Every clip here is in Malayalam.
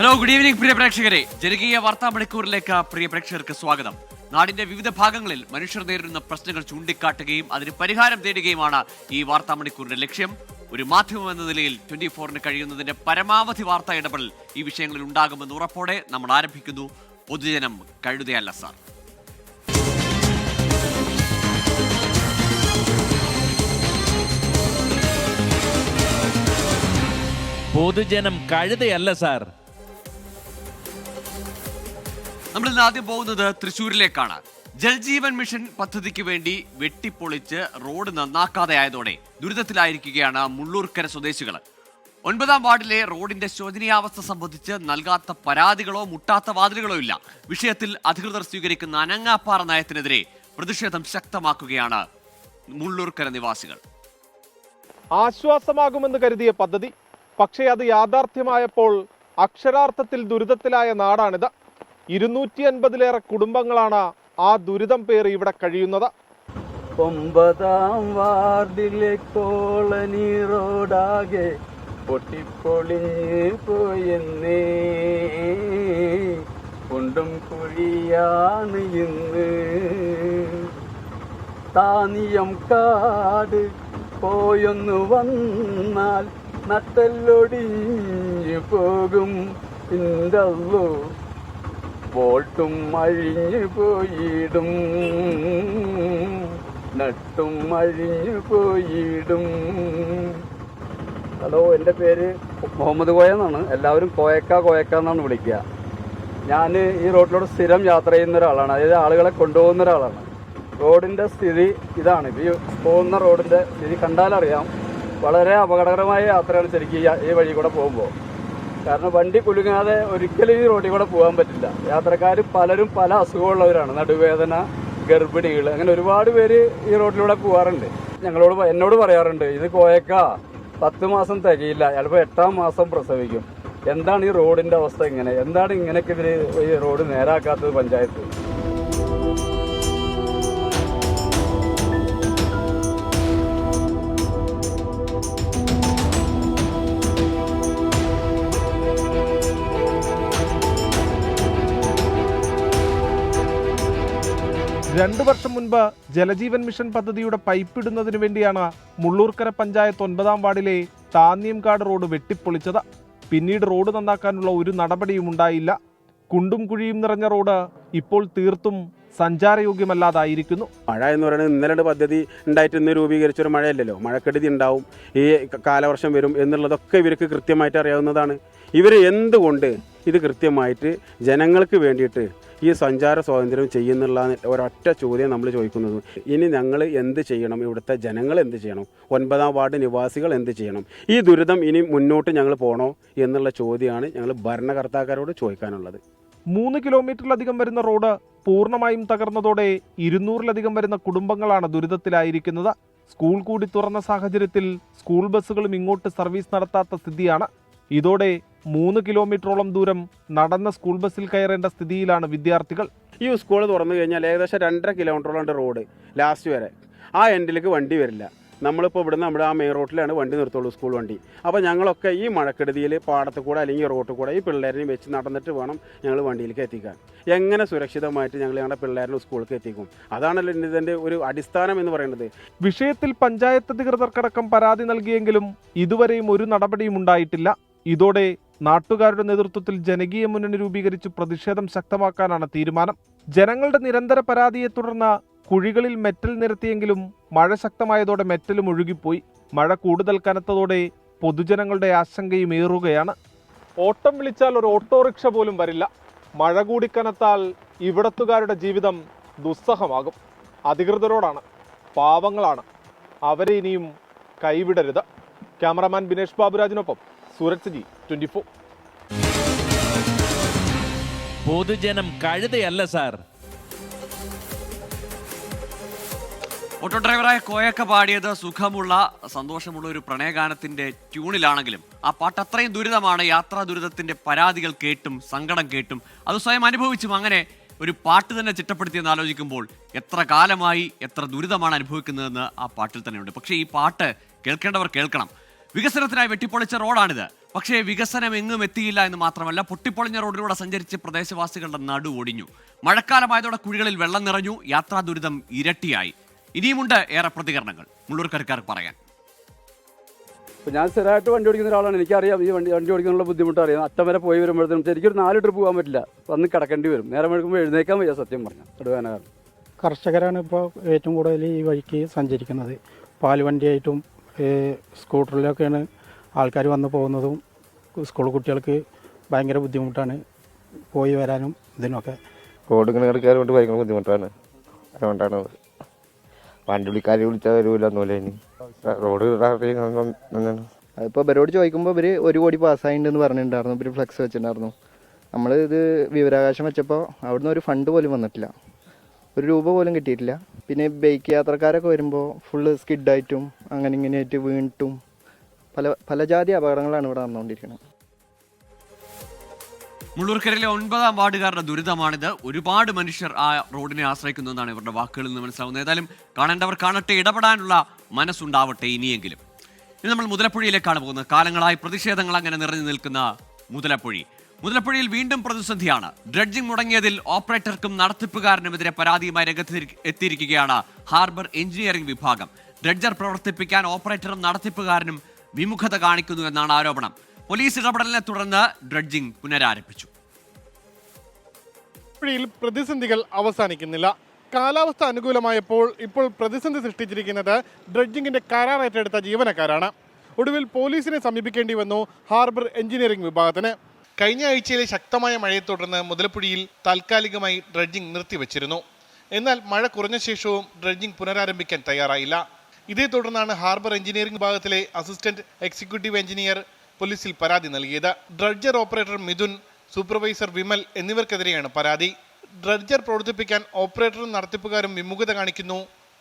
ഹലോ, ഗുഡ് ഈവനിംഗ് പ്രിയ പ്രേക്ഷകരെ. ജനകീയ വാർത്താ മണിക്കൂറിലേക്ക് പ്രിയ പ്രേക്ഷകർക്ക് സ്വാഗതം. നാടിന്റെ വിവിധ ഭാഗങ്ങളിൽ മനുഷ്യർ നേരിടുന്ന പ്രശ്നങ്ങൾ ചൂണ്ടിക്കാട്ടുകയും അതിന് പരിഹാരം തേടുകയുമാണ് ഈ വാർത്താ മണിക്കൂറിന്റെ ലക്ഷ്യം. ഒരു മാധ്യമം എന്ന നിലയിൽ 24-ന് കഴിയുന്നതിന്റെ പരമാവധി വാർത്താ ഇടപെടൽ ഈ വിഷയങ്ങളിൽ ഉണ്ടാകുമെന്ന് ഉറപ്പോടെ നമ്മൾ ആരംഭിക്കുന്നു. പൊതുജനം കഴുതയല്ല സാർ. പൊതുജനം കഴുതയല്ല സാർ. നമ്മൾ ഇന്ന് ആദ്യം പോകുന്നത് തൃശ്ശൂരിലേക്കാണ്. ജൽജീവൻ മിഷൻ പദ്ധതിക്ക് വേണ്ടി വെട്ടിപ്പൊളിച്ച് റോഡ് നന്നാക്കാതെ ആയതോടെ ദുരിതത്തിലായിരിക്കുകയാണ് മുള്ളൂർക്കര സ്വദേശികൾ. 9-ാം വാർഡിലെ റോഡിന്റെ ശോചനീയാവസ്ഥ സംബന്ധിച്ച് നൽകാത്ത പരാതികളോ മുട്ടാത്ത വാതിലുകളോ ഇല്ല. വിഷയത്തിൽ അധികൃതർ സ്വീകരിക്കുന്ന അനങ്ങാപ്പാറ നയത്തിനെതിരെ പ്രതിഷേധം ശക്തമാക്കുകയാണ് മുള്ളൂർക്കര നിവാസികൾ. ആശ്വാസമാകുമെന്ന് കരുതിയ പദ്ധതി, പക്ഷേ അത് യാഥാർത്ഥ്യമായപ്പോൾ അക്ഷരാർത്ഥത്തിൽ ദുരിതത്തിലായ നാടാണിത്. 250-ലേറെ കുടുംബങ്ങളാണ് ആ ദുരിതം പേറി ഇവിടെ കഴിയുന്നത്. 9-ാം വാർഡിലെ കോളനി റോഡാകെ പൊട്ടിപ്പൊളിഞ്ഞ് പോയെന്നേ, കുണ്ടും കുഴിയാണ് ഇന്ന്. താനിയം കാട് പോയൊന്നു വന്നാൽ നട്ടെല്ലൊടിഞ്ഞു പോകും. ഇന്തല്ലോ ബോൾട്ടും അഴിഞ്ഞു പോയിടും, നട്ടും അഴിഞ്ഞു പോയിടും. ഹലോ, എൻ്റെ പേര് മുഹമ്മദ് കോയ എന്നാണ്. എല്ലാവരും കോയക്ക എന്നാണ് വിളിക്കുക. ഞാൻ ഈ റോഡിലൂടെ സ്ഥിരം യാത്ര ചെയ്യുന്ന ഒരാളാണ്, അതായത് ആളുകളെ കൊണ്ടുപോകുന്ന ഒരാളാണ്. റോഡിൻ്റെ സ്ഥിതി ഇതാണ്. ഈ പോകുന്ന റോഡിൻ്റെ സ്ഥിതി കണ്ടാലറിയാം. വളരെ അപകടകരമായ യാത്രയാണ് ശരിക്കും ഈ വഴി കൂടെ പോകുമ്പോൾ. കാരണം വണ്ടി കുലുങ്ങാതെ ഒരിക്കലും ഈ റോഡിൽ കൂടെ പോകാൻ പറ്റില്ല. യാത്രക്കാർ പലരും പല അസുഖമുള്ളവരാണ്. നടുവേദന, ഗർഭിണികൾ, അങ്ങനെ ഒരുപാട് പേര് ഈ റോഡിലൂടെ പോകാറുണ്ട്. എന്നോട് പറയാറുണ്ട്, ഇത് കോയക്ക 10 മാസം തികയില്ല, ചിലപ്പോൾ 8-ാം മാസം പ്രസവിക്കും. എന്താണ് ഈ റോഡിൻ്റെ അവസ്ഥ ഇങ്ങനെ? എന്താണ് ഇങ്ങനെയൊക്കെ ഇവർ ഈ റോഡ് നേരാക്കാത്തത് പഞ്ചായത്ത്? രണ്ടു വർഷം മുൻപ് ജലജീവൻ മിഷൻ പദ്ധതിയുടെ പൈപ്പിടുന്നതിനു വേണ്ടിയാണ് മുള്ളൂർക്കര പഞ്ചായത്ത് 9-ാം വാർഡിലെ താന്നിയംകാട് റോഡ് വെട്ടിപ്പൊളിച്ചത്. പിന്നീട് റോഡ് നന്നാക്കാനുള്ള ഒരു നടപടിയും ഉണ്ടായില്ല. കുണ്ടും കുഴിയും നിറഞ്ഞ റോഡ് ഇപ്പോൾ തീർത്തും സഞ്ചാരയോഗ്യമല്ലാതായിരിക്കുന്നു. മഴ എന്ന് പറയുന്നത് ഇന്നലെ പദ്ധതി ഉണ്ടായിട്ട് ഇന്ന് രൂപീകരിച്ചൊരു മഴയല്ലല്ലോ. മഴക്കെടുതി ഉണ്ടാവും, ഈ കാലവർഷം വരും എന്നുള്ളതൊക്കെ ഇവർക്ക് കൃത്യമായിട്ട് അറിയാവുന്നതാണ്. ഇവർ എന്തുകൊണ്ട് ഇത് കൃത്യമായിട്ട് ജനങ്ങൾക്ക് വേണ്ടിയിട്ട് ഈ സഞ്ചാര സ്വാതന്ത്ര്യം ചെയ്യുന്നുള്ള ഒരൊറ്റ ചോദ്യം നമ്മൾ ചോദിക്കുന്നത്. ഇനി ഞങ്ങൾ എന്ത് ചെയ്യണം? ഇവിടുത്തെ ജനങ്ങൾ എന്ത് ചെയ്യണം? 9-ാം വാർഡ് നിവാസികൾ എന്ത് ചെയ്യണം? ഈ ദുരിതം ഇനി മുന്നോട്ട് ഞങ്ങൾ പോകണോ എന്നുള്ള ചോദ്യമാണ് ഞങ്ങൾ ഭരണകർത്താക്കളോട് ചോദിക്കാനുള്ളത്. 3 കിലോമീറ്ററിലധികം വരുന്ന റോഡ് പൂർണ്ണമായും തകർന്നതോടെ 200-ലധികം വരുന്ന കുടുംബങ്ങളാണ് ദുരിതത്തിലായിരിക്കുന്നത്. സ്കൂൾ കൂടി തുറന്ന സാഹചര്യത്തിൽ സ്കൂൾ ബസ്സുകളും ഇങ്ങോട്ട് സർവീസ് നടത്താത്ത സ്ഥിതിയാണ്. ഇതോടെ 3 കിലോമീറ്ററോളം ദൂരം നടന്ന സ്കൂൾ ബസ്സിൽ കയറേണ്ട സ്ഥിതിയിലാണ് വിദ്യാർത്ഥികൾ. ഈ സ്കൂൾ തുറന്നു കഴിഞ്ഞാൽ ഏകദേശം 2.5 കിലോമീറ്ററോളം റോഡ് ലാസ്റ്റ് വരെ. ആ എൻഡിലേക്ക് വണ്ടി വരില്ല. നമ്മളിപ്പോൾ ഇവിടുന്ന് നമ്മുടെ ആ മെയിൻ റോഡിലാണ് വണ്ടി നിർത്തുള്ളൂ, സ്കൂൾ വണ്ടി. അപ്പോൾ ഞങ്ങളൊക്കെ ഈ മഴക്കെടുതിയിൽ പാടത്ത് കൂടെ അല്ലെങ്കിൽ റോട്ടിൽ കൂടെ ഈ പിള്ളേരിനെ വെച്ച് നടന്നിട്ട് വേണം ഞങ്ങൾ വണ്ടിയിലേക്ക് എത്തിക്കാൻ. എങ്ങനെ സുരക്ഷിതമായിട്ട് ഞങ്ങളുടെ പിള്ളേരിനെ സ്കൂളിലേക്ക് എത്തിക്കും? അതാണല്ലോ ഇതിൻ്റെ ഒരു അടിസ്ഥാനം എന്ന് പറയുന്നത്. വിഷയത്തിൽ പഞ്ചായത്ത് അധികൃതർക്കടക്കം പരാതി നൽകിയെങ്കിലും ഇതുവരെയും ഒരു നടപടിയും ഉണ്ടായിട്ടില്ല. ഇതോടെ നാട്ടുകാരുടെ നേതൃത്വത്തിൽ ജനകീയ മുന്നണി രൂപീകരിച്ച് പ്രതിഷേധം ശക്തമാക്കാനാണ് തീരുമാനം. ജനങ്ങളുടെ നിരന്തര പരാതിയെ തുടർന്ന് കുഴികളിൽ മെറ്റൽ നിരത്തിയെങ്കിലും മഴ ശക്തമായതോടെ മെറ്റലും ഒഴുകിപ്പോയി. മഴ കൂടുതൽ കനത്തതോടെ പൊതുജനങ്ങളുടെ ആശങ്കയും ഏറുകയാണ്. ഓട്ടം വിളിച്ചാൽ ഒരു ഓട്ടോറിക്ഷ പോലും വരില്ല. മഴ കൂടി കനത്താൽ ഇവിടത്തുകാരുടെ ജീവിതം ദുസ്സഹമാകും. അധികൃതരോടാണ്, പാവങ്ങളാണ്, അവരെ ഇനിയും കൈവിടരുത്. ക്യാമറാമാൻ ബിനേഷ് ബാബുരാജിനൊപ്പം സൂരജ് ജി, 24. പൊതുജനം കഴുതയല്ല സാർ. ഓട്ടോ ഡ്രൈവറായ കോയക്ക പാടിയത് സുഖമുള്ള, സന്തോഷമുള്ള ഒരു പ്രണയഗാനത്തിന്റെ ട്യൂണിലാണെങ്കിലും ആ പാട്ട് അത്രയും ദുരിതമാണ്. യാത്രാ ദുരിതത്തിന്റെ പരാതികൾ കേട്ടും സങ്കടം കേട്ടും അത് സ്വയം അനുഭവിച്ചും അങ്ങനെ ഒരു പാട്ട് തന്നെ ചിട്ടപ്പെടുത്തിയെന്ന് ആലോചിക്കുമ്പോൾ എത്ര കാലമായി എത്ര ദുരിതമാണ് അനുഭവിക്കുന്നതെന്ന് ആ പാട്ടിൽ തന്നെയുണ്ട്. പക്ഷേ ഈ പാട്ട് കേൾക്കേണ്ടവർ കേൾക്കണം. വികസനത്തിനായി വെട്ടിപ്പൊളിച്ച റോഡാണിത്. പക്ഷേ വികസനം എങ്ങും എത്തിയില്ല എന്ന് മാത്രമല്ല, പൊട്ടിപ്പൊളിഞ്ഞ റോഡിലൂടെ സഞ്ചരിച്ച് പ്രദേശവാസികളുടെ നടു ഒടിഞ്ഞു. മഴക്കാലമായതോടെ കുഴികളിൽ വെള്ളം നിറഞ്ഞു. യാത്രാ ദുരിതം ഇരട്ടിയായി. ഇനിയുമുണ്ട് ഏറെ പ്രതികരണങ്ങൾ മുള്ളൂർക്കരക്കാർ പറയാൻ. ഞാൻ സ്ഥിരമായിട്ട് വണ്ടി ഓടിക്കുന്ന ഒരാളാണ്. എനിക്കറിയാം ഈ വണ്ടി ഓടിക്കാനുള്ള ബുദ്ധിമുട്ട് അറിയാം. അറ്റം വരെ പോയി വരുമ്പോഴത്തേനും എനിക്കൊരു 4 ട്രിപ്പ് പോകാൻ പറ്റില്ല. വന്ന് കിടക്കേണ്ടി വരും. നേരം എടുക്കുമ്പോൾ എഴുന്നേക്കാൻ വയ്യ സത്യം പറഞ്ഞാൽ. നടുവേന കാരണം കർഷകരാണ് ഇപ്പോൾ ഏറ്റവും കൂടുതൽ ഈ വഴിക്ക് സഞ്ചരിക്കുന്നത്. പാൽവണ്ടിയായിട്ടും സ്കൂട്ടറിലൊക്കെയാണ് ആൾക്കാർ വന്ന് പോകുന്നതും. സ്കൂൾ കുട്ടികൾക്ക് ഭയങ്കര ബുദ്ധിമുട്ടാണ് പോയി വരാനും ഇതിനൊക്കെ. റോഡ് ഇങ്ങനെ കിടക്കാറുകൊണ്ട് ഭയങ്കര ബുദ്ധിമുട്ടാണ്. അതുകൊണ്ടാണ് വണ്ടി വിളിക്കാർ വിളിച്ചാൽ വരൂലെന്നൂല. ഇനി റോഡ് അതിപ്പോൾ ഇവരോട് ചോദിക്കുമ്പോൾ ഇവർ 1 കോടി പാസ്സായിട്ടുണ്ടെന്ന് പറഞ്ഞിട്ടുണ്ടായിരുന്നു. ഇവർ ഫ്ലെക്സ് വെച്ചിട്ടുണ്ടായിരുന്നു. നമ്മൾ ഇത് വിവരാവകാശം വെച്ചപ്പോൾ അവിടുന്ന് ഒരു ഫണ്ട് പോലും വന്നിട്ടില്ല. 1 രൂപ പോലും കിട്ടിയിട്ടില്ല. പിന്നെ ബൈക്ക് യാത്രക്കാരൊക്കെ വരുമ്പോൾ ഫുള്ള് സ്കിഡായിട്ടും അങ്ങനെ ഇങ്ങനെയായിട്ട് വീണിട്ടും പല ജാതി അപകടങ്ങളാണ് ഇവിടെ നടന്നുകൊണ്ടിരിക്കുന്നത്. മുള്ളൂർക്കരയിലെ 9ാം വാർഡുകാരുടെ ദുരിതമാണിത്. ഒരുപാട് മനുഷ്യർ ആ റോഡിനെ ആശ്രയിക്കുന്നതാണ് ഇവരുടെ വാക്കുകളിൽ നിന്ന് മനസ്സിലാവുന്നത്. ഏതായാലും കാണേണ്ടവർ കാണട്ടെ, ഇടപെടാനുള്ള മനസ്സുണ്ടാവട്ടെ ഇനിയെങ്കിലും. ഇനി നമ്മൾ മുതലപ്പുഴയിലേക്കാണ് പോകുന്നത്. കാലങ്ങളായി പ്രതിഷേധങ്ങൾ അങ്ങനെ നിറഞ്ഞു നിൽക്കുന്ന മുതലപ്പുഴയിൽ വീണ്ടും പ്രതിസന്ധിയാണ്. ഡ്രഡ്ജിംഗ് മുടങ്ങിയതിൽ ഓപ്പറേറ്റർക്കും നടത്തിപ്പുകാരനുമെതിരെ പരാതിയുമായി രംഗത്ത് എത്തിയിരിക്കുകയാണ് ഹാർബർ എഞ്ചിനീയറിംഗ് വിഭാഗം. ഡ്രഡ്ജർ പ്രവർത്തിപ്പിക്കാൻ ഓപ്പറേറ്ററും നടത്തിപ്പുകാരനും വിമുഖത കാണിക്കുന്നു എന്നാണ് ആരോപണം. പോലീസ് ഇടപെടലിനെ തുടർന്ന് ഡ്രഡ്ജിംഗ് പുനരാരംഭിച്ചു. പ്രതിസന്ധികൾ അവസാനിക്കുന്നില്ല. കാലാവസ്ഥ അനുകൂലമായപ്പോൾ ഇപ്പോൾ പ്രതിസന്ധി സൃഷ്ടിച്ചിരിക്കുന്നത് ഡ്രഡ്ജിങ്ങിന്റെ കരാർ ഏറ്റെടുത്ത ജീവനക്കാരാണ്. ഒടുവിൽ പോലീസിനെ സമീപിക്കേണ്ടി വന്നു ഹാർബർ എഞ്ചിനീയറിംഗ് വിഭാഗത്തിന്. കഴിഞ്ഞ ആഴ്ചയിലെ ശക്തമായ മഴയെ തുടർന്ന് മുതലപ്പുഴയിൽ താൽക്കാലികമായി ഡ്രഡ്ജിംഗ് നിർത്തിവച്ചിരുന്നു. എന്നാൽ മഴ കുറഞ്ഞ ശേഷവും ഡ്രഡ്ജിംഗ് പുനരാരംഭിക്കാൻ തയ്യാറായില്ല. ഇതേ തുടർന്നാണ് ഹാർബർ എഞ്ചിനീയറിംഗ് വിഭാഗത്തിലെ അസിസ്റ്റന്റ് എക്സിക്യൂട്ടീവ് എഞ്ചിനീയർ പോലീസിൽ പരാതി നൽകിയത്. Dredger operator Mithun, supervisor Vimal എന്നിവർക്കെതിരെയാണ് പരാതി. ഡ്രഡ്ജർ പ്രവർത്തിപ്പിക്കാൻ ഓപ്പറേറ്ററും നടത്തിപ്പുകാരും വിമുഖത കാണിക്കുന്നു.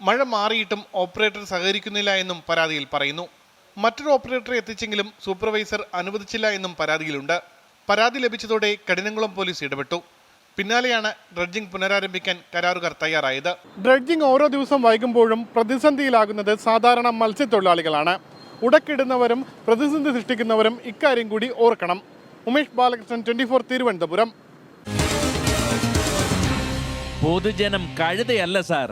മഴ മാറിയിട്ടും ഓപ്പറേറ്റർ സഹകരിക്കുന്നില്ല എന്നും പരാതിയിൽ പറയുന്നു. മറ്റൊരു ഓപ്പറേറ്ററെ എത്തിച്ചെങ്കിലും സൂപ്പർവൈസർ അനുവദിച്ചില്ല എന്നും പരാതിയിലുണ്ട്. പരാതി ലഭിച്ചതോടെ കഠിനംകുളം പോലീസ് ഇടപെട്ടു. പിന്നാലെയാണ് ഡ്രഡ്ജിംഗ് പുനരാരംഭിക്കാൻ കരാറുകാർ തയ്യാറായത്. ഡ്രഡ്ജിംഗ് ഓരോ ദിവസം വൈകുമ്പോഴും പ്രതിസന്ധിയിലാകുന്നത് സാധാരണ മത്സ്യത്തൊഴിലാളികളാണ്. ഉടക്കിടുന്നവരും പ്രതിസന്ധി സൃഷ്ടിക്കുന്നവരും ഇക്കാര്യം കൂടി ഓർക്കണം. ഉമേഷ് ബാലകൃഷ്ണൻ, 24 തിരുവനന്തപുരം. പൊതുജനം കഴുതയല്ല സാർ.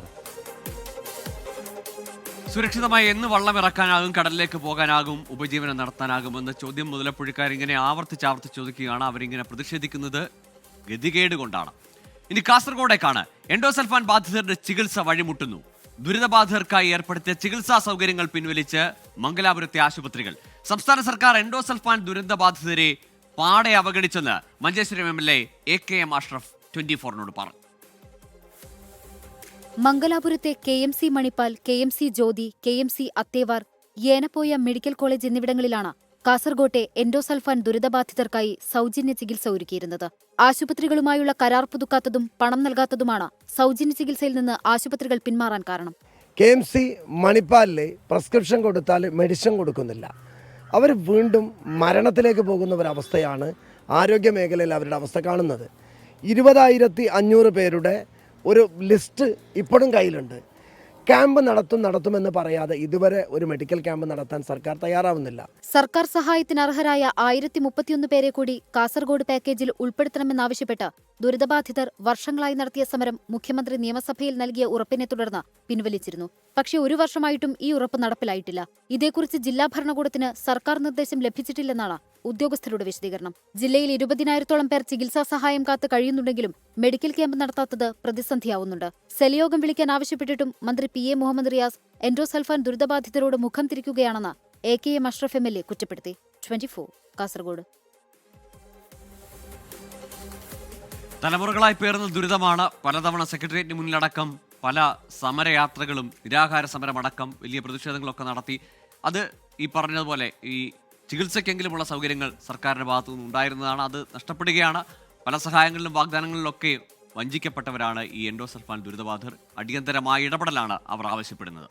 സുരക്ഷിതമായി എന്ന് വള്ളം ഇറക്കാനാകും, കടലിലേക്ക് പോകാനാകും, ഉപജീവനം നടത്താനാകുമെന്ന ചോദ്യം മുതലപ്പുഴക്കാർ ഇങ്ങനെ ആവർത്തിച്ച് ചോദിക്കുകയാണ്. അവരിങ്ങനെ പ്രതിഷേധിക്കുന്നത് ഗതികേട് കൊണ്ടാണ്. ഇനി കാസർഗോഡേക്കാണ്. എൻഡോസൾഫാൻ ബാധിതരുടെ ചികിത്സ വഴിമുട്ടുന്നു. ദുരിതബാധിതർക്കായി ഏർപ്പെടുത്തിയ ചികിത്സാ സൗകര്യങ്ങൾ പിൻവലിച്ച് മംഗലാപുരത്തെ ആശുപത്രികൾ. സംസ്ഥാന സർക്കാർ എൻഡോസൾഫാൻ ദുരന്തബാധിതരെ പാടെ അവഗണിച്ചെന്ന് മഞ്ചേശ്വരം MLA AKM അഷ്റഫ് 24നോട് പറഞ്ഞു. മംഗലാപുരത്തെ KMC Manipal, KMC Jyothi, KMC Attavar, Yenepoya medical college എന്നിവിടങ്ങളിലാണ് കാസർകോട്ടെ എൻഡോസൾഫാൻ ദുരിതബാധിതർക്കായി സൗജന്യ ചികിത്സ ഒരുക്കിയിരുന്നത്. ആശുപത്രികളുമായുള്ള കരാർ പുതുക്കാത്തതും പണം നൽകാത്തതുമാണ് സൗജന്യ ചികിത്സയിൽ നിന്ന് ആശുപത്രികൾ പിന്മാറാൻ കാരണം. KMC മണിപ്പാലിൽ പ്രിസ്ക്രിപ്ഷൻ കൊടുത്താൽ മെഡിസിൻ കൊടുക്കുന്നില്ല. അവർ വീണ്ടും മരണത്തിലേക്ക് പോകുന്ന ഒരവസ്ഥയാണ് ആരോഗ്യ മേഖലയിൽ അവരുടെ അവസ്ഥ കാണുന്നത്. 20,500 പേരുടെ ഒരു ലിസ്റ്റ് ഇപ്പോഴും കയ്യിലുണ്ട്. ക്യാമ്പ് നടത്തുമെന്ന് പറയാതെ ഇതുവരെ ഒരു മെഡിക്കൽ ക്യാമ്പ് നടത്താൻ സർക്കാർ തയ്യാറാവുന്നില്ല. സർക്കാർ സഹായത്തിന് അർഹരായ 1031 പേരെ കൂടി കാസർഗോഡ് പാക്കേജിൽ ഉൾപ്പെടുത്തണമെന്നാവശ്യപ്പെട്ട് ദുരിതബാധിതർ വർഷങ്ങളായി നടത്തിയ സമരം മുഖ്യമന്ത്രി നിയമസഭയിൽ നൽകിയ ഉറപ്പിനെ തുടർന്ന് പിൻവലിച്ചിരുന്നു. പക്ഷേ 1 വർഷമായിട്ടും ഈ ഉറപ്പ് നടപ്പിലായിട്ടില്ല. ഇതേക്കുറിച്ച് ജില്ലാ ഭരണകൂടത്തിന് സർക്കാർ നിർദ്ദേശം ലഭിച്ചിട്ടില്ലെന്നാണ് ഉദ്യോഗസ്ഥരുടെ വിശദീകരണം. ജില്ലയിൽ 20,000-ഓളം പേർ ചികിത്സാ സഹായം കാത്ത് കഴിയുന്നുണ്ടെങ്കിലും മെഡിക്കൽ ക്യാമ്പ് നടത്താത്തത് പ്രതിസന്ധിയാവുന്നുണ്ട്. സെലയോഗം വിളിക്കാൻ ആവശ്യപ്പെട്ടിട്ടും മന്ത്രി PA മുഹമ്മദ് റിയാസ് എൻഡോസൾഫാൻ ദുരിതബാധിതരോട് മുഖം തിരിക്കുകയാണെന്ന് AKM അഷ്റഫ് MLA കുറ്റപ്പെടുത്തി. 24 കാസർഗോഡ്. തലമുറകളായി പേർന്ന ദുരിതമാണ്. പലതവണ സെക്രട്ടേറിയറ്റിന് മുന്നിലടക്കം പല സമരയാത്രകളും, നിരാഹാര സമരമടക്കം വലിയ പ്രതിഷേധങ്ങളൊക്കെ നടത്തി. അത് ഈ പറഞ്ഞതുപോലെ ഈ ചികിത്സയ്ക്കെങ്കിലുമുള്ള സൗകര്യങ്ങൾ സർക്കാരിൻ്റെ ഭാഗത്തു നിന്ന് ഉണ്ടായിരുന്നതാണ്. അത് നഷ്ടപ്പെടുകയാണ്. പല സഹായങ്ങളിലും വാഗ്ദാനങ്ങളിലൊക്കെ വഞ്ചിക്കപ്പെട്ടവരാണ് ഈ എൻഡോസൾഫാൻ ദുരിതബാധിതർ. അടിയന്തരമായ ഇടപെടലാണ് അവർ ആവശ്യപ്പെടുന്നത്.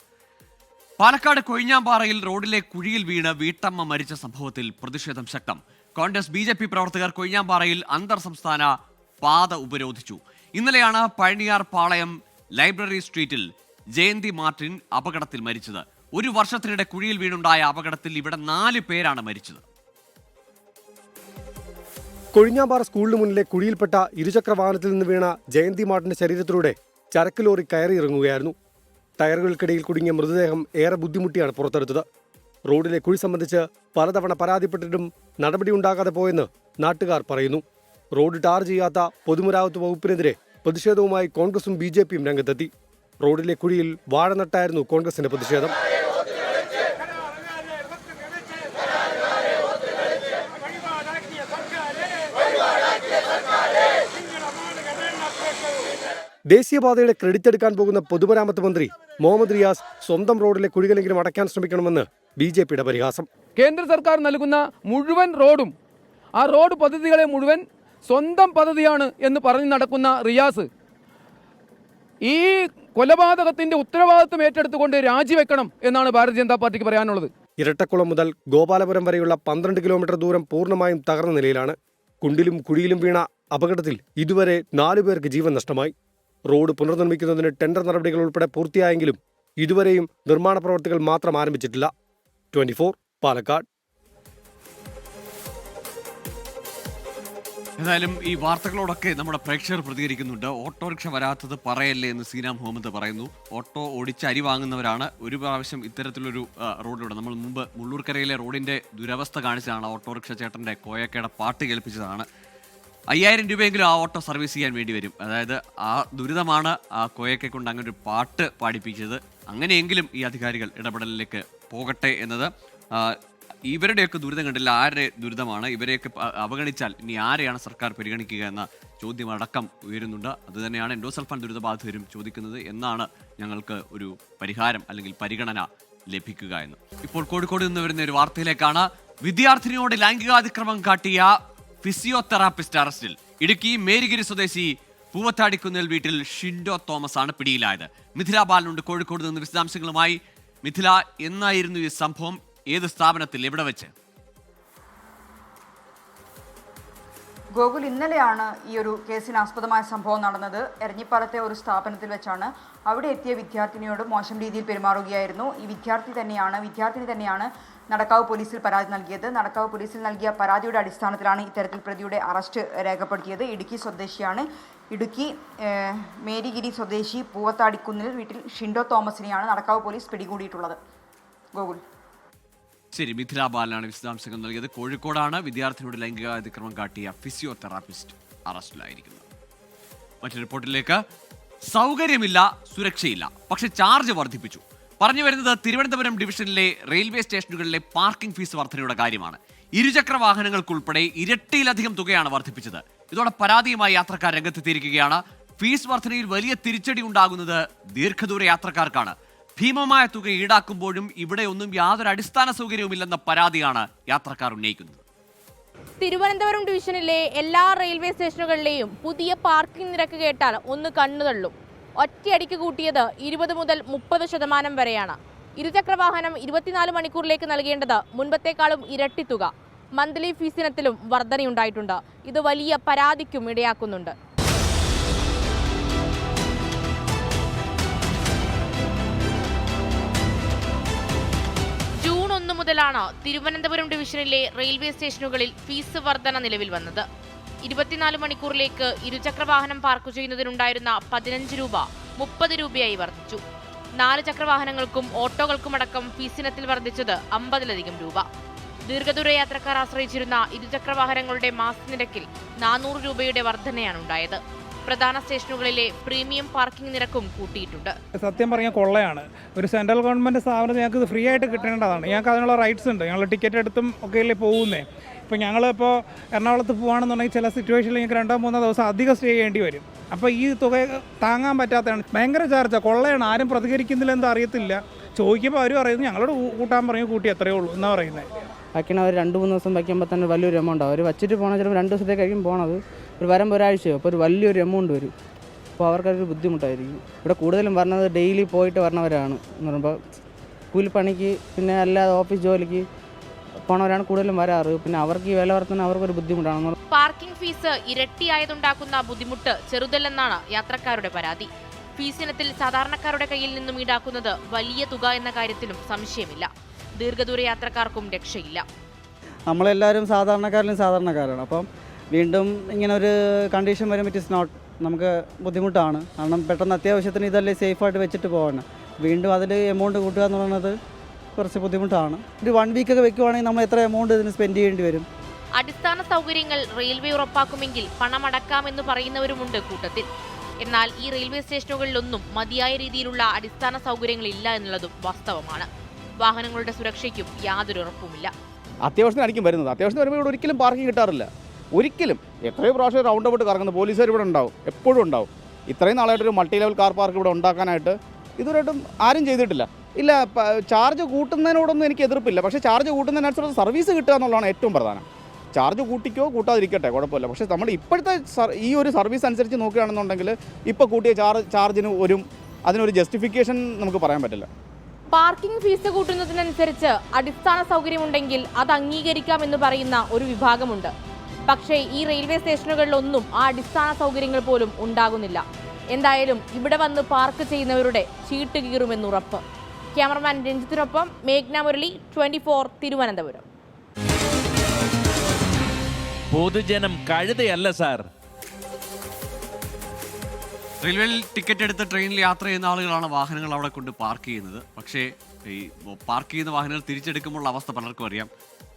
പാലക്കാട് കൊഴിഞ്ഞാമ്പാറയിൽ റോഡിലെ കുഴിയിൽ വീണ് വീട്ടമ്മ മരിച്ച സംഭവത്തിൽ പ്രതിഷേധം ശക്തം. കോൺഗ്രസ് BJP പ്രവർത്തകർ കൊഴിഞ്ഞാമ്പാറയിൽ അന്തർ സംസ്ഥാന പാത ഉപരോധിച്ചു. ഇന്നലെയാണ് പഴനിയാർ പാളയം ലൈബ്രറി സ്ട്രീറ്റിൽ ജയന്തി മാർട്ടിൻ അപകടത്തിൽ മരിച്ചത്. 1 വർഷത്തിനിടെ കുഴിയിൽ വീണുണ്ടായ അപകടത്തിൽ ഇവിടെ 4 പേരാണ് മരിച്ചത്. കൊഴിഞ്ഞാമ്പാറ സ്കൂളിന് മുന്നിലെ കുഴിയിൽപ്പെട്ട ഇരുചക്ര വാഹനത്തിൽ നിന്ന് വീണ ജയന്തി മാർട്ടിന്റെ ശരീരത്തിലൂടെ ചരക്ക് ലോറി കയറിയിറങ്ങുകയായിരുന്നു. ടയറുകൾക്കിടയിൽ കുടുങ്ങിയ മൃതദേഹം ഏറെ ബുദ്ധിമുട്ടിയാണ് പുറത്തെടുത്തത്. റോഡിലെ കുഴി സംബന്ധിച്ച് പലതവണ പരാതിപ്പെട്ടിട്ടും നടപടിയുണ്ടാകാതെ പോയെന്ന് നാട്ടുകാർ പറയുന്നു. റോഡ് ടാർ ചെയ്യാത്ത പൊതുമരാമത്ത് വകുപ്പിനെതിരെ പ്രതിഷേധവുമായി കോൺഗ്രസും BJPയും രംഗത്തെത്തി. റോഡിലെ കുഴിയിൽ വാഴ നട്ടായിരുന്നു കോൺഗ്രസിന്റെ പ്രതിഷേധം. ദേശീയപാതയുടെ ക്രെഡിറ്റ് എടുക്കാൻ പോകുന്ന പൊതുമരാമത്ത് മന്ത്രി മുഹമ്മദ് റിയാസ് സ്വന്തം റോഡിലെ കുഴികളെങ്കിലും അടയ്ക്കാൻ ശ്രമിക്കണമെന്ന് BJPയുടെ പരിഹാസം. കേന്ദ്ര സർക്കാർ നൽകുന്ന മുഴുവൻ റോഡും ആ റോഡ് പദ്ധതികളെ മുഴുവൻ സ്വന്തം പദ്ധതിയാണ് എന്ന് പറഞ്ഞു നടക്കുന്ന റിയാസ് ഈ കൊലപാതകത്തിന്റെ ഉത്തരവാദിത്വം ഏറ്റെടുത്തുകൊണ്ട് രാജിവെക്കണം എന്നാണ് ഭാരതീയ ജനതാ പാർട്ടിക്ക് പറയാനുള്ളത്. ഇരട്ടക്കുളം മുതൽ ഗോപാലപുരം വരെയുള്ള 12 കിലോമീറ്റർ ദൂരം പൂർണ്ണമായും തകർന്ന നിലയിലാണ്. കുണ്ടിലും കുഴിയിലും വീണ അപകടത്തിൽ ഇതുവരെ 4 പേർക്ക് ജീവൻ നഷ്ടമായി. റോഡ് പുനർനിർമ്മിക്കുന്നതിന് ടെൻഡർ നടപടികൾ ഉൾപ്പെടെ പൂർത്തിയായെങ്കിലും ഇതുവരെയും നിർമ്മാണ പ്രവർത്തികൾ മാത്രം ആരംഭിച്ചിട്ടില്ല. 24 പാലക്കാട്. ഏതായാലും ഈ വാർത്തകളോടൊക്കെ നമ്മുടെ പ്രേക്ഷകർ പ്രതികരിക്കുന്നുണ്ട്. ഓട്ടോറിക്ഷ വരാത്തത് പറയല്ലേ എന്ന് സീന മുഹമ്മദ് പറയുന്നു. ഓട്ടോ ഓടിച്ച് അരി വാങ്ങുന്നവരാണ് ഒരു പ്രാവശ്യം ഇത്തരത്തിലൊരു റോഡിലൂടെ നമ്മൾ മുമ്പ് മുള്ളൂർക്കരയിലെ റോഡിന്റെ ദുരവസ്ഥ കാണിച്ചതാണ്. ഓട്ടോറിക്ഷ ചേട്ടന്റെ കോയക്കയുടെ പാട്ട് കേൾപ്പിച്ചതാണ്. 5000 രൂപയെങ്കിലും ആ ഓട്ടോ സർവീസ് ചെയ്യാൻ വേണ്ടി വരും. അതായത് ആ ദുരിതമാണ് ആ കോയക്കെ കൊണ്ട് അങ്ങനെ ഒരു പാട്ട് പാടിപ്പിച്ചത്. അങ്ങനെയെങ്കിലും ഈ അധികാരികൾ ഇടപെടലിലേക്ക് പോകട്ടെ എന്നത് ഇവരുടെയൊക്കെ ദുരിതം കണ്ടില്ല. ആരുടെ ദുരിതമാണ്? ഇവരെയൊക്കെ അവഗണിച്ചാൽ ഇനി ആരെയാണ് സർക്കാർ പരിഗണിക്കുക എന്ന ചോദ്യം അടക്കം ഉയരുന്നുണ്ട്. അതുതന്നെയാണ് എൻഡോസൾഫാൻ ദുരിതബാധിതരും ചോദിക്കുന്നത്. എന്നാണ് ഞങ്ങൾക്ക് ഒരു പരിഹാരം അല്ലെങ്കിൽ പരിഗണന ലഭിക്കുക എന്ന്. ഇപ്പോൾ കോഴിക്കോട് നിന്ന് വരുന്ന ഒരു വാർത്തയിലേക്കാണ്. വിദ്യാർത്ഥിനിയോട് ലൈംഗികാതിക്രമം കാട്ടിയ ഫിസിയോതെറാപ്പിസ്റ്റ് അറസ്റ്റിൽ. ഇടുക്കി മേരിഗിരി സ്വദേശി പൂവത്താടിക്കുന്നിൽ വീട്ടിൽ ഷിൻഡോ തോമസ് ആണ് പിടിയിലായത്. മിഥില ബാലനുണ്ട് കോഴിക്കോട് നിന്ന് വിശദാംശങ്ങളുമായി. മിഥില, എന്നായിരുന്നു ഈ സംഭവം? ഏത് സ്ഥാപനത്തിൽ, എവിടെ വെച്ച്? ഗോകുൽ, ഇന്നലെയാണ് ഈ ഒരു കേസിന് ആസ്പദമായ സംഭവം നടന്നത്. എരഞ്ഞിപ്പാലത്തെ ഒരു സ്ഥാപനത്തിൽ വെച്ചാണ്. അവിടെ എത്തിയ വിദ്യാർത്ഥിനിയോട് മോശം രീതിയിൽ പെരുമാറുകയായിരുന്നു. ഈ വിദ്യാർത്ഥിനി തന്നെയാണ് നടക്കാവ് പോലീസിൽ പരാതി നൽകിയത്. നടക്കാവ് പോലീസിൽ നൽകിയ പരാതിയുടെ അടിസ്ഥാനത്തിലാണ് ഇത്തരത്തിൽ പ്രതിയുടെ അറസ്റ്റ് രേഖപ്പെടുത്തിയത്. ഇടുക്കി സ്വദേശിയാണ്. ഇടുക്കി മേരിഗിരി സ്വദേശി പൂവത്താടിക്കുന്നിൽ വീട്ടിൽ ഷിൻഡോ തോമസിനെയാണ് നടക്കാവ് പോലീസ് പിടികൂടിയിട്ടുള്ളത്. ഗോകുൽ. ശരി, മിഥില ബാലനാണ് വിശദാംശങ്ങൾ നൽകിയത്. കോഴിക്കോടാണ് വിദ്യാർത്ഥിനിയോട് ലൈംഗികാതിക്രമം കാട്ടിയ ഫിസിയോതെറാപ്പിസ്റ്റ് അറസ്റ്റിലായിരിക്കുന്നത്. മറ്റൊരു റിപ്പോർട്ടിലേക്ക്. സൗകര്യമില്ല, സുരക്ഷയില്ല, പക്ഷെ ചാർജ് വർദ്ധിപ്പിച്ചു. പറഞ്ഞു വരുന്നത് തിരുവനന്തപുരം ഡിവിഷനിലെ റെയിൽവേ സ്റ്റേഷനുകളിലെ പാർക്കിംഗ് ഫീസ് വർധനയുടെ കാര്യമാണ്. ഇരുചക്ര വാഹനങ്ങൾക്കുൾപ്പെടെ ഇരട്ടിയിലധികം തുകയാണ് വർദ്ധിപ്പിച്ചത്. ഇതോടെ പരാതിയുമായി യാത്രക്കാർ രംഗത്തെത്തിയിരിക്കുകയാണ്. ഫീസ് വർധനയിൽ വലിയ തിരിച്ചടി ഉണ്ടാകുന്നത് ദീർഘദൂര യാത്രക്കാർക്കാണ്. ഭീമമായ തുക ഈടാക്കുമ്പോഴും ഇവിടെ ഒന്നും യാതൊരു അടിസ്ഥാന സൗകര്യവുമില്ലെന്ന പരാതിയാണ് യാത്രക്കാർ ഉന്നയിക്കുന്നത്. തിരുവനന്തപുരം ഡിവിഷനിലെ എല്ലാ റെയിൽവേ സ്റ്റേഷനുകളിലെയും പുതിയ പാർക്കിംഗ് നിരക്ക് കേട്ടാൽ ഒന്ന് കണ്ണുതള്ളും. ഒറ്റയടിക്ക് കൂട്ടിയത് 20 മുതൽ 30% വരെയാണ്. ഇരുചക്ര വാഹനം 24 മണിക്കൂറിലേക്ക് നൽകേണ്ടത് മുൻപത്തേക്കാളും ഇരട്ടി തുക. മന്ത്ലി ഫീസ് ഇനത്തിലും വർധനയുണ്ടായിട്ടുണ്ട്. ഇത് വലിയ പരാതിക്കും ഇടയാക്കുന്നുണ്ട്. ജൂൺ 1 മുതലാണ് തിരുവനന്തപുരം ഡിവിഷനിലെ റെയിൽവേ സ്റ്റേഷനുകളിൽ ഫീസ് വർധന നിലവിൽ വന്നത്. 24 മണിക്കൂറിലേക്ക് ഇരുചക്ര വാഹനം പാർക്ക് ചെയ്യുന്നതിനുണ്ടായിരുന്ന 15 രൂപ 30 രൂപയായി വർദ്ധിച്ചു. 4 ചക്രവാഹനങ്ങൾക്കും ഓട്ടോകൾക്കുമടക്കം ഫീസിനത്തിൽ വർദ്ധിച്ചത് 50-ലധികം രൂപ. ദീർഘദൂര യാത്രക്കാർ ആശ്രയിച്ചിരുന്ന ഇരുചക്ര വാഹനങ്ങളുടെ മാസ നിരക്കിൽ 400 രൂപയുടെ വർധനയാണ് ഉണ്ടായത്. പ്രധാന സ്റ്റേഷനുകളിലെ പ്രീമിയം പാർക്കിംഗ് നിരക്കും കൂട്ടിയിട്ടുണ്ട്. സത്യം പറഞ്ഞാൽ കൊള്ളയാണ്. ഒരു സെൻട്രൽ ഗവൺമെൻറ് സ്ഥാപനത്തിൽ ഞങ്ങൾക്ക് ഇത് ഫ്രീ ആയിട്ട് കിട്ടേണ്ടതാണ്. ഞങ്ങൾക്ക് അതിനുള്ള റൈറ്റ്സ് ഉണ്ട്. ഞങ്ങൾ ടിക്കറ്റ് എടുത്തും ഒക്കെ അല്ലേ പോകുന്നേ. ഇപ്പോൾ ഞങ്ങളിപ്പോൾ എറണാകുളത്ത് പോകുകയാണെന്നുണ്ടെങ്കിൽ ചില സിറ്റുവേഷനിൽ ഞങ്ങൾക്ക് 2-3 ദിവസം അധികം സ്റ്റേ ചെയ്യേണ്ടി വരും. അപ്പോൾ ഈ തുക താങ്ങാൻ പറ്റാത്തതാണ്. ഭയങ്കര ചാർജാണ്, കൊള്ളയാണ്. ആരും പ്രതികരിക്കുന്നില്ല, എന്താ അറിയത്തില്ല. ചോദിക്കുമ്പോൾ അവർ പറയുന്നത് ഞങ്ങളോട് കൂട്ടാൻ പറയും, കൂട്ടി അത്രയേ ഉള്ളൂ എന്നാണ് പറയുന്നത്. വയ്ക്കണ അവർ 2-3 ദിവസം വയ്ക്കുമ്പോൾ തന്നെ വലിയൊരു എമൗണ്ട് ആവും. അവർ വച്ചിട്ട് പോകണം, ചിലപ്പോൾ 2 ദിവസത്തേക്കായിരിക്കും പോകണത്. ഒരു വരുമ്പോൾ ഒരാഴ്ചയോ അപ്പോൾ ഒരു വലിയൊരു എമൗണ്ട് വരും. അപ്പോൾ അവർക്കൊരു ബുദ്ധിമുട്ടായിരിക്കും. ഇവിടെ കൂടുതലും പറഞ്ഞത് ഡെയിലി പോയിട്ട് വരണവരാണ് എന്ന് പറയുമ്പോൾ കൂലിപ്പണിക്ക് പിന്നെ അല്ലാതെ ഓഫീസ് ജോലിക്ക് പോണവരാണ് കൂടുതലും വരാറ്. പിന്നെ അവർക്ക് ഈ വില വർധന അവർക്കൊരു ബുദ്ധിമുട്ടാണ്. പാർക്കിംഗ് ഫീസ് ഇരട്ടിയായതുണ്ടാക്കുന്ന ബുദ്ധിമുട്ട് ചെറുതല്ലെന്നാണ് യാത്രക്കാരുടെ പരാതി. ഫീസ് ഇനത്തിൽ സാധാരണക്കാരുടെ കയ്യിൽ നിന്നും ഈടാക്കുന്നത് വലിയ തുക എന്ന കാര്യത്തിലും സംശയമില്ല. ദീർഘദൂര യാത്രക്കാർക്കും രക്ഷയില്ല. നമ്മളെല്ലാവരും സാധാരണക്കാരാണ്. അപ്പം വീണ്ടും ഇങ്ങനെ ഒരു കണ്ടീഷൻ വരുമ്പോൾ ഇറ്റ് ഇസ് നോട്ട്, നമുക്ക് ബുദ്ധിമുട്ടാണ്. കാരണം പെട്ടെന്ന് അത്യാവശ്യത്തിന് ഇതല്ലേ സേഫായിട്ട് വെച്ചിട്ട് പോകാണ്. വീണ്ടും അതിൽ എമൗണ്ട് കൂട്ടുക എന്ന് പറയുന്നത് കുറച്ച് ബുദ്ധിമുട്ടാണ്. ഒരു 1 വീക്കൊക്കെ വെക്കുവാണെങ്കിൽ നമ്മൾ എത്ര എമൗണ്ട് ഇതിന് സ്പെൻഡ് ചെയ്യേണ്ടി വരും? അടിസ്ഥാന സൗകര്യങ്ങൾ റെയിൽവേ ഉറപ്പാക്കുമെങ്കിൽ പണമടക്കാമെന്ന് പറയുന്നവരുമുണ്ട് കൂട്ടത്തിൽ. എന്നാൽ ഈ റെയിൽവേ സ്റ്റേഷനുകളിലൊന്നും മതിയായ രീതിയിലുള്ള അടിസ്ഥാന സൗകര്യങ്ങളില്ല എന്നുള്ളതും വാസ്തവമാണ്. വാഹനങ്ങളുടെ സുരക്ഷയ്ക്കും യാതൊരു ഉറപ്പുമില്ല. അത്യാവശ്യത്തിനായിരിക്കും വരുന്നത്. അത്യാവശ്യത്തിന് വരുമ്പോൾ ഇവിടെ ഒരിക്കലും പാർക്കിംഗ് കിട്ടാറില്ല. ഒരിക്കലും. എത്രയോ പ്രാവശ്യം റൗണ്ട് അബൌട്ട് കറങ്ങുന്ന പോലീസുകാർ ഇവിടെ ഉണ്ടാവും, എപ്പോഴും ഉണ്ടാവും. ഇത്രയും നാളായിട്ടൊരു മൾട്ടി ലെവൽ കാർ പാർക്ക് ഇവിടെ ഉണ്ടാക്കാനായിട്ട് ഇതുവരെയായിട്ടും ആരും ചെയ്തിട്ടില്ല. ഇല്ല, ചാർജ് കൂട്ടുന്നതിനോടൊന്നും എനിക്ക് എതിർപ്പില്ല. പക്ഷേ ചാർജ് കൂട്ടുന്നതിനനുസരിച്ച് സർവീസ് കിട്ടുക എന്നുള്ളതാണ് ഏറ്റവും പ്രധാനം. ചാർജ് കൂട്ടിക്കോ കൂട്ടാതിരിക്കട്ടെ, കുഴപ്പമില്ല. പക്ഷേ നമ്മൾ ഇപ്പോഴത്തെ ഈ ഒരു സർവീസ് അനുസരിച്ച് നോക്കുകയാണെന്നുണ്ടെങ്കിൽ ഇപ്പോൾ കൂട്ടിയ ചാർജിന് അതിനൊരു ജസ്റ്റിഫിക്കേഷൻ നമുക്ക് പറയാൻ പറ്റില്ല. പാർക്കിംഗ് ഫീസ് കൂട്ടുന്നതിനനുസരിച്ച് അടിസ്ഥാന സൗകര്യമുണ്ടെങ്കിൽ അത് അംഗീകരിക്കാമെന്ന് പറയുന്ന ഒരു വിഭാഗമുണ്ട്. പക്ഷേ ഈ റെയിൽവേ സ്റ്റേഷനുകളിലൊന്നും ആ അടിസ്ഥാന സൗകര്യങ്ങൾ പോലും ഉണ്ടാകുന്നില്ല. എന്തായാലും ഇവിടെ വന്ന് പാർക്ക് ചെയ്യുന്നവരുടെ ചീട്ട് കീറുമെന്നുറപ്പ്. ക്യാമറമാൻ രഞ്ജിത്തിനൊപ്പം മേഘ്ന മുരളി, 24 തിരുവനന്തപുരം. പൊതുജനം കഴുതയല്ല സാർ. റെയിൽവേയിൽ ടിക്കറ്റ് എടുത്ത് ട്രെയിനിൽ യാത്ര ചെയ്യുന്ന ആളുകളാണ് വാഹനങ്ങൾ അവിടെ കൊണ്ട് പാർക്ക് ചെയ്യുന്നത്. പക്ഷേ ഈ പാർക്ക് ചെയ്യുന്ന വാഹനങ്ങൾ തിരിച്ചെടുക്കുമ്പോൾ അവസ്ഥ പലർക്കും അറിയാം.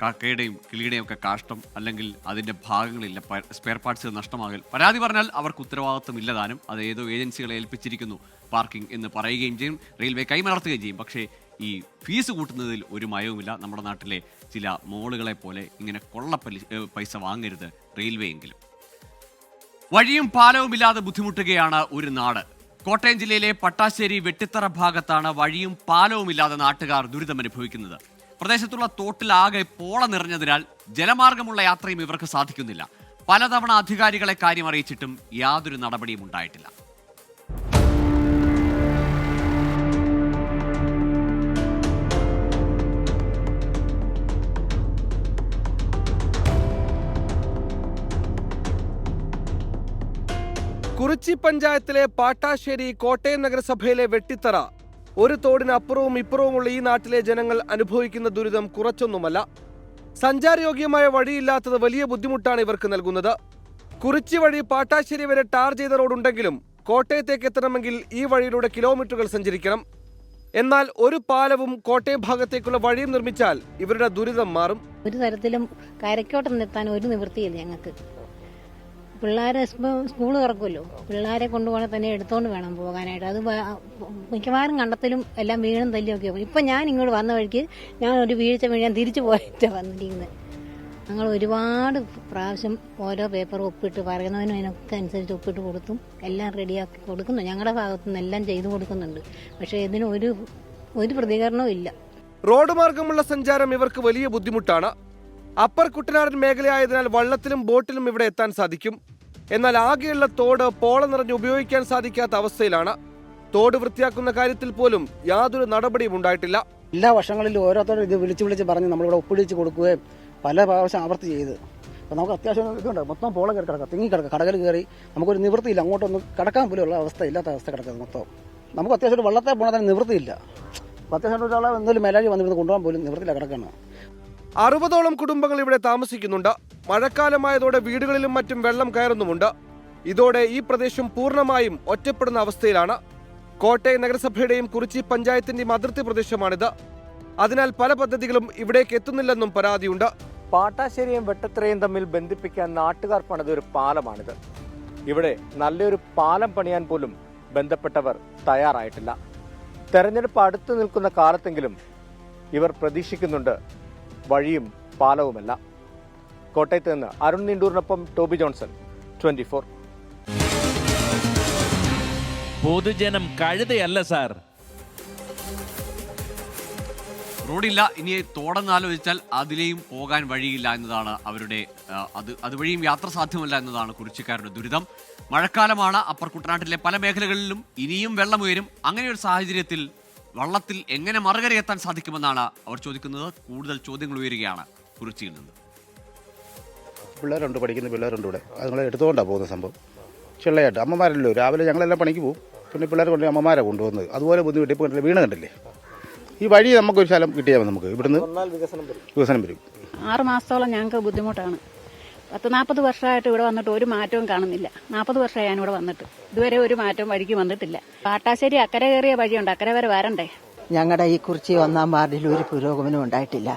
കാക്കയുടെയും കിളിയുടെയും ഒക്കെ കാഷ്ടം, അല്ലെങ്കിൽ അതിൻ്റെ ഭാഗങ്ങളില്ല, സ്പെയർ പാർട്സ് നഷ്ടമാകൽ. പരാതി പറഞ്ഞാൽ അവർക്ക് ഉത്തരവാദിത്വം ഇല്ലതാനും അത് ഏതോ ഏജൻസികളെ ഏൽപ്പിച്ചിരിക്കുന്നു പാർക്കിംഗ് എന്ന് പറയുകയും ചെയ്യും. റെയിൽവേ കൈമലർത്തുകയും ചെയ്യും. പക്ഷേ ഈ ഫീസ് കൂട്ടുന്നതിൽ ഒരു മയവുമില്ല. നമ്മുടെ നാട്ടിലെ ചില മോളുകളെ പോലെ ഇങ്ങനെ പൈസ വാങ്ങരുത് റെയിൽവേ എങ്കിലും. വഴിയും പാലവും ഇല്ലാതെ ബുദ്ധിമുട്ടുകയാണ് ഒരു നാട്. കോട്ടയം ജില്ലയിലെ പട്ടാശ്ശേരി വെട്ടിത്തറ ഭാഗത്താണ് വഴിയും പാലവും ഇല്ലാതെ നാട്ടുകാർ ദുരിതമനുഭവിക്കുന്നത്. പ്രദേശത്തുള്ള തോട്ടിലാകെ പോള നിറഞ്ഞതിനാൽ ജലമാർഗമുള്ള യാത്രയും ഇവർക്ക് സാധിക്കുന്നില്ല. പലതവണ അധികാരികളെ കാര്യം അറിയിച്ചിട്ടും യാതൊരു നടപടിയും ഉണ്ടായിട്ടില്ല. കുറിച്ചി പഞ്ചായത്തിലെ പാട്ടാശ്ശേരി കോട്ടയം നഗരസഭയിലെ വെട്ടിത്തറ ഒരു തോടിന് അപ്പുറവും ഇപ്പുറവുമുള്ള ഈ നാട്ടിലെ ജനങ്ങൾ അനുഭവിക്കുന്ന ദുരിതം കുറച്ചൊന്നുമല്ല. സഞ്ചാരയോഗ്യമായ വഴിയില്ലാത്തത് വലിയ ബുദ്ധിമുട്ടാണ് ഇവർക്ക് നൽകുന്നത്. കുറിച്ചി വഴി പാട്ടാശ്ശേരി വരെ ടാർ ചെയ്ത റോഡുണ്ടെങ്കിലും കോട്ടയത്തേക്ക് എത്തണമെങ്കിൽ ഈ വഴിയിലൂടെ കിലോമീറ്ററുകൾ സഞ്ചരിക്കണം. എന്നാൽ ഒരു പാലവും കോട്ടയം ഭാഗത്തേക്കുള്ള വഴിയും നിർമ്മിച്ചാൽ ഇവരുടെ ദുരിതം മാറും. ഒരു തരത്തിലും കരയ്ക്കോട്ടം നിർത്താൻ ഒരു നിവൃത്തിയില്ല ഞങ്ങൾക്ക്. പിള്ളേരെ സ്കൂൾ തുറക്കുമല്ലോ, പിള്ളേരെ കൊണ്ടുപോകണേ തന്നെ എടുത്തോണ്ട് വേണം പോകാനായിട്ട്. അത് മിക്കവാറും കണ്ടത്തിലും എല്ലാം വീണും തല്ലിയൊക്കെ പോകും. ഇപ്പം ഞാൻ ഇങ്ങോട്ട് വന്ന വഴിക്ക് ഞാൻ ഒരു വീഴ്ച വീഴാൻ തിരിച്ചു പോയിട്ടാണ് വന്നിരിക്കുന്നത്. ഞങ്ങൾ ഒരുപാട് പ്രാവശ്യം ഓരോ പേപ്പർ ഒപ്പിട്ട് പറയുന്നതിനും അതിനൊക്കെ അനുസരിച്ച് ഒപ്പിട്ട് കൊടുത്തും എല്ലാം റെഡിയാക്കി കൊടുക്കുന്നു. ഞങ്ങളുടെ ഭാഗത്തുനിന്ന് എല്ലാം ചെയ്തു കൊടുക്കുന്നുണ്ട്. പക്ഷേ ഇതിന് ഒരു പ്രതികരണവും ഇല്ല. റോഡ് മാർഗമുള്ള സഞ്ചാരം ഇവർക്ക് വലിയ ബുദ്ധിമുട്ടാണ്. അപ്പർ കുട്ടനാടൻ മേഖലയായതിനാൽ വള്ളത്തിലും ബോട്ടിലും ഇവിടെ എത്താൻ സാധിക്കും. എന്നാൽ ആകെയുള്ള തോട് പോള നിറഞ്ഞ് ഉപയോഗിക്കാൻ സാധിക്കാത്ത അവസ്ഥയിലാണ്. തോട് വൃത്തിയാക്കുന്ന കാര്യത്തിൽ പോലും യാതൊരു നടപടിയും ഉണ്ടായിട്ടില്ല. എല്ലാ വർഷങ്ങളിലും ഓരോരുത്തരും ഇത് വിളിച്ച് പറഞ്ഞ് നമ്മളിവിടെ ഒപ്പിടിച്ച് കൊടുക്കുകയും പല പ്രാവശ്യം ആവർത്തി ചെയ്ത്. അപ്പോൾ നമുക്ക് അത്യാവശ്യം ഇതുണ്ട്, മൊത്തം പോളം കയറി കിടക്കാം, തിങ്ങി കിടക്കാം, കടകൾ കയറി നമുക്കൊരു നിവൃത്തിയില്ല. അങ്ങോട്ടൊന്നും കിടക്കാൻ പോലും ഉള്ള അവസ്ഥ ഇല്ലാത്ത അവസ്ഥ കിടക്കുന്നത് മൊത്തം. നമുക്ക് അത്യാവശ്യം വെള്ളത്തെ പോകണ തന്നെ നിവൃത്തിയില്ല. അത്യാവശ്യം ഒരാളെ എന്തെങ്കിലും മേലാഴി വന്നിരുന്ന് കൊണ്ടുപോകാൻ പോലും നിവൃത്തിയില്ല കിടക്കണം. 60ഓളം കുടുംബങ്ങൾ ഇവിടെ താമസിക്കുന്നുണ്ട്. മഴക്കാലമായതോടെ വീടുകളിലും മറ്റും വെള്ളം കയറുന്നുമുണ്ട്. ഇതോടെ ഈ പ്രദേശം പൂർണ്ണമായും ഒറ്റപ്പെടുന്ന അവസ്ഥയിലാണ്. കോട്ടയം നഗരസഭയുടെയും കുറിച്ചി പഞ്ചായത്തിന്റെയും അതിർത്തി പ്രദേശമാണിത്. അതിനാൽ പല പദ്ധതികളും ഇവിടേക്ക് എത്തുന്നില്ലെന്നും പരാതിയുണ്ട്. പാട്ടാശ്ശേരിയും വെട്ടത്തറയും തമ്മിൽ ബന്ധിപ്പിക്കാൻ നാട്ടുകാർ പണിതൊരു പാലമാണിത്. ഇവിടെ നല്ലൊരു പാലം പണിയാൻ പോലും ബന്ധപ്പെട്ടവർ തയ്യാറായിട്ടില്ല. തെരഞ്ഞെടുപ്പ് അടുത്തു നിൽക്കുന്ന കാലത്തെങ്കിലും ഇവർ പ്രതീക്ഷിക്കുന്നുണ്ട് വഴിയും പാലവുമല്ല. കോട്ടയത്ത് നിന്ന് അരുൺ നീണ്ടൂരിനൊപ്പം ടോബി ജോൺസൺ, 24. പൊതുജനം കഴുതയല്ല സാർ. റോഡില്ല, ഇനി തോടെന്നാലോചിച്ചാൽ അതിലെയും പോകാൻ വഴിയില്ല എന്നതാണ് അവരുടെ അതുവഴിയും യാത്ര സാധ്യമല്ല എന്നതാണ് കുറിച്ചിക്കാരുടെ ദുരിതം. മഴക്കാലമാണ്. അപ്പർ കുട്ടനാട്ടിലെ പല മേഖലകളിലും ഇനിയും വെള്ളമുയരും. അങ്ങനെയൊരു സാഹചര്യത്തിൽ വള്ളത്തിൽ എങ്ങനെ മറുകരയെത്താൻ സാധിക്കുമെന്നാണ് അവർ ചോദിക്കുന്നത്. കൂടുതൽ ചോദ്യങ്ങൾ ഉയരുകയാണ് കുറിച്ചിയിൽ നിന്ന്. പിള്ളേരുണ്ട്, പഠിക്കുന്ന പിള്ളേരുണ്ട് ഇവിടെ. അതുങ്ങളെ എടുത്തുകൊണ്ടാണ് പോകുന്ന സംഭവം. ചെള്ളയായിട്ട് അമ്മമാരല്ലോ, രാവിലെ ഞങ്ങളെല്ലാം പണിക്ക് പോകും. പിന്നെ പിള്ളേരെ കൊണ്ട് അമ്മമാരെ കൊണ്ടുവന്നത് അതുപോലെ ബുദ്ധിമുട്ട് ഇപ്പോൾ കണ്ടില്ല, വീണ് കണ്ടില്ലേ. ഈ വഴി നമുക്കൊരു സ്ഥലം കിട്ടിയാൽ നമുക്ക് ഇവിടുന്ന് വികസനം വരും. 6 മാസത്തോളം ഞങ്ങൾക്ക് ബുദ്ധിമുട്ടാണ്. 40 വർഷമായിട്ട് ഇവിടെ വന്നിട്ട് ഒരു മാറ്റവും കാണുന്നില്ല. 40 വർഷമായി ഞാനിവിടെ വന്നിട്ട് ഇതുവരെ ഒരു മാറ്റവും വഴിക്ക് വന്നിട്ടില്ല. പാട്ടാശ്ശേരി അക്കരെ കയറിയ വഴിയുണ്ട്, അക്കരെ വരെ വരണ്ടേ. ഞങ്ങളുടെ ഈ കുറിച്ച് 1-ാം വാർഡിൽ ഒരു പുരോഗമനം ഉണ്ടായിട്ടില്ല.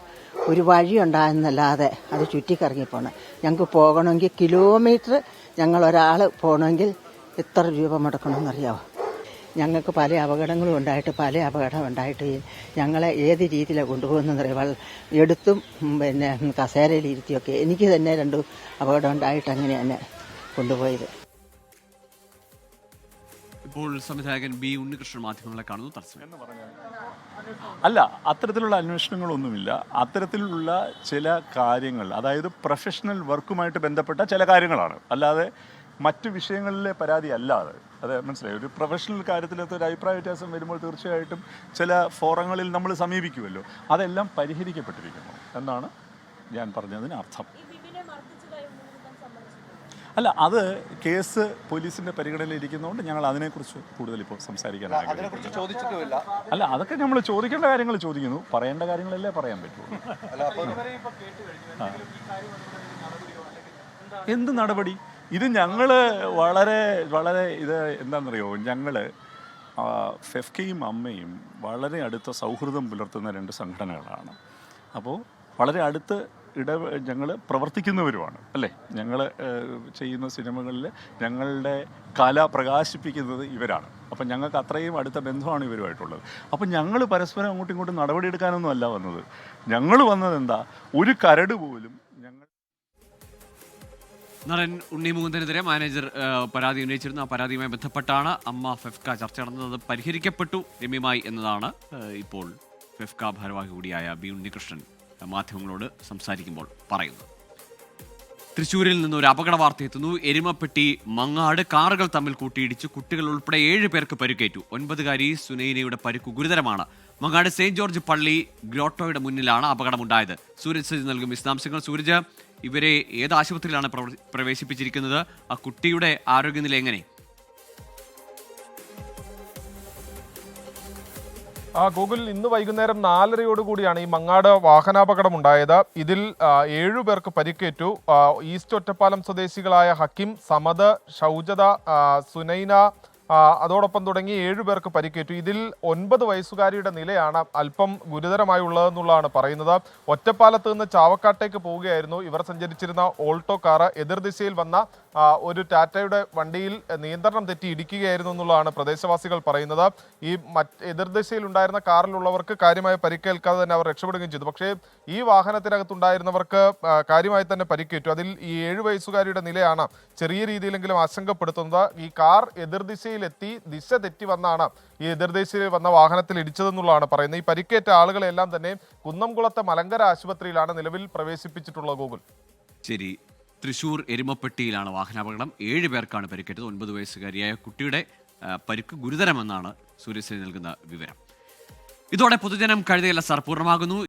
ഒരു വഴി ഉണ്ടായെന്നല്ലാതെ അത് ചുറ്റിക്കറങ്ങി പോകണം. ഞങ്ങൾക്ക് പോകണമെങ്കിൽ കിലോമീറ്റർ ഞങ്ങളൊരാൾ പോകണമെങ്കിൽ എത്ര രൂപ മുടക്കണമെന്നറിയാമോ? ഞങ്ങൾക്ക് പല അപകടങ്ങളും ഉണ്ടായിട്ട് ഞങ്ങളെ ഏത് രീതിയിലാണ് കൊണ്ടുപോകുന്നതെന്നറിയാം. എടുത്തും പിന്നെ കസേരയിലിരുത്തിയൊക്കെ എനിക്ക് തന്നെ 2 അപകടം ഉണ്ടായിട്ട് അങ്ങനെ തന്നെ കൊണ്ടുപോയത്. ഇപ്പോൾ സംവിധായകൻ ബി ഉണ്ണികൃഷ്ണൻ മാധ്യമങ്ങളെ കാണുന്നു. തത്സമയം അല്ല, അത്തരത്തിലുള്ള അന്വേഷണങ്ങളൊന്നുമില്ല. അത്തരത്തിലുള്ള ചില കാര്യങ്ങൾ, അതായത് പ്രൊഫഷണൽ വർക്കുമായിട്ട് ബന്ധപ്പെട്ട ചില കാര്യങ്ങളാണ്, അല്ലാതെ മറ്റു വിഷയങ്ങളിലെ പരാതി അല്ലാതെ. അത് മനസ്സിലായി. ഒരു പ്രൊഫഷണൽ കാര്യത്തിലത്തെ ഒരു അഭിപ്രായ വ്യത്യാസം വരുമ്പോൾ തീർച്ചയായിട്ടും ചില ഫോറങ്ങളിൽ നമ്മൾ സമീപിക്കുമല്ലോ. അതെല്ലാം പരിഹരിക്കപ്പെട്ടിരിക്കുന്നു എന്നാണ് ഞാൻ പറഞ്ഞതിന് അർത്ഥം. അല്ല, അത് കേസ് പോലീസിന്റെ പരിഗണനയിൽ ഇരിക്കുന്നതുകൊണ്ട് ഞങ്ങൾ അതിനെക്കുറിച്ച് കൂടുതൽ ഇപ്പോൾ സംസാരിക്കാൻ ആഗ്രഹിക്കുന്നില്ല. അല്ല, അതൊക്കെ നമ്മൾ ചോദിക്കേണ്ട കാര്യങ്ങൾ ചോദിക്കുന്നു, പറയേണ്ട കാര്യങ്ങളല്ലേ പറയാൻ പറ്റുള്ളൂ. എന്ത് നടപടി? ഇത് ഞങ്ങൾ വളരെ ഇത് എന്താണെന്നറിയോ, ഞങ്ങൾ ഫെഫ്കയും അമ്മയും വളരെ അടുത്ത സൗഹൃദം പുലർത്തുന്ന 2 സംഘടനകളാണ്. അപ്പോൾ വളരെ അടുത്ത് ഞങ്ങൾ പ്രവർത്തിക്കുന്നവരുമാണ്, അല്ലേ? ഞങ്ങൾ ചെയ്യുന്ന സിനിമകളിൽ ഞങ്ങളുടെ കല പ്രകാശിപ്പിക്കുന്നത് ഇവരാണ്. അപ്പം ഞങ്ങൾക്ക് അത്രയും അടുത്ത ബന്ധമാണ് ഇവരുമായിട്ടുള്ളത്. അപ്പം ഞങ്ങൾ പരസ്പരം അങ്ങോട്ടും ഇങ്ങോട്ടും നടപടിയെടുക്കാനൊന്നും അല്ല വന്നത്. ഞങ്ങൾ വന്നത് എന്താ, ഒരു കരട് പോലും നടൻ ഉണ്ണി മുകുന്ദനെതിരെ മാനേജർ പരാതി ഉന്നയിച്ചിരുന്നു. ആ പരാതിയുമായി ബന്ധപ്പെട്ടാണ് അമ്മ ഫെഫ്ക ചർച്ച നടന്നത്. അത് പരിഹരിക്കപ്പെട്ടു രമ്യമായി എന്നതാണ് ഇപ്പോൾ ഫെഫ്ക ഭാരവാഹി കൂടിയായ ബി ഉണ്ണികൃഷ്ണൻ മാധ്യമങ്ങളോട് സംസാരിക്കുമ്പോൾ പറയുന്നത്. തൃശ്ശൂരിൽ നിന്ന് ഒരു അപകട വാർത്ത എത്തുന്നു. എരുമപ്പെട്ടി മങ്ങാട് കാറുകൾ തമ്മിൽ കൂട്ടിയിടിച്ച് കുട്ടികൾ ഉൾപ്പെടെ 7 പേർക്ക് പരിക്കേറ്റു. 9-കാരി സുനൈനയുടെ പരിക്കു ഗുരുതരമാണ്. മങ്ങാട് സെയിന്റ് ജോർജ് പള്ളി ഗ്രോട്ടോയുടെ മുന്നിലാണ് അപകടമുണ്ടായത്. സൂരജ് നൽകും വിശദാംശങ്ങൾ. സൂരജ്, ഇവരെ ഏത് ആശുപത്രിയിലാണ് പ്രവേശിപ്പിച്ചിരിക്കുന്നത്? ആ കുട്ടിയുടെ ആരോഗ്യനില എങ്ങനെ? ഗൂഗിൾ, ഇന്ന് വൈകുന്നേരം 4:30 ഈ മങ്ങാട് വാഹനാപകടം ഉണ്ടായത്. ഇതിൽ 7 പേർക്ക് പരിക്കേറ്റു. ഈസ്റ്റ് ഒറ്റപ്പാലം സ്വദേശികളായ ഹക്കിം, സമദ്, ഷൗജത, സുനൈന, അതോടൊപ്പം തുടങ്ങി 7 പേർക്ക് പരിക്കേറ്റു. ഇതിൽ 9 വയസ്സുകാരിയുടെ നിലയാണ് അല്പം ഗുരുതരമായുള്ളതെന്നുള്ളതാണ് പറയുന്നത്. ഒറ്റപ്പാലത്ത് നിന്ന് ചാവക്കാട്ടേക്ക് പോവുകയായിരുന്നു ഇവർ സഞ്ചരിച്ചിരുന്ന ഓൾട്ടോ കാറ്. എതിർദിശയിൽ വന്ന ഒരു ടാറ്റയുടെ വണ്ടിയിൽ നിയന്ത്രണം തെറ്റി ഇടിക്കുകയായിരുന്നു എന്നുള്ളതാണ് പ്രദേശവാസികൾ പറയുന്നത്. ഈ എതിർദിശയിൽ ഉണ്ടായിരുന്ന കാറിലുള്ളവർക്ക് കാര്യമായ പരിക്കേൽക്കാതെ തന്നെ അവർ രക്ഷപ്പെടുകയും ചെയ്തു. പക്ഷേ ഈ വാഹനത്തിനകത്തുണ്ടായിരുന്നവർക്ക് കാര്യമായി തന്നെ പരിക്കേറ്റു. അതിൽ ഈ 7 വയസ്സുകാരിയുടെ നിലയാണ് ചെറിയ രീതിയിലെങ്കിലും ആശങ്കപ്പെടുത്തുന്നത്. ഈ കാർ എതിർദിശയിലെത്തി ദിശ തെറ്റി വന്നാണ് ഈ എതിർദിശയിൽ വന്ന വാഹനത്തിൽ ഇടിച്ചതെന്നുള്ളതാണ് പറയുന്നത്. ഈ പരിക്കേറ്റ ആളുകളെല്ലാം തന്നെ കുന്നംകുളത്തെ മലങ്കര ആശുപത്രിയിലാണ് നിലവിൽ പ്രവേശിപ്പിച്ചിട്ടുള്ളത്. ഗൂഗിൾ, ശരി. തൃശ്ശൂർ എരുമപ്പെട്ടിയിലാണ് വാഹനാപകടം. 7 പേർക്കാണ് പരിക്കേറ്റത്. 9 വയസ്സുകാരിയായ കുട്ടിയുടെ പരിക്ക് ഗുരുതരമെന്നാണ് സൂര്യശ്രീ നൽകുന്ന വിവരം. ഇതോടെ പൊതുജനം കഴുതയല്ല സാർ പൂർണ്ണമാകുന്നു.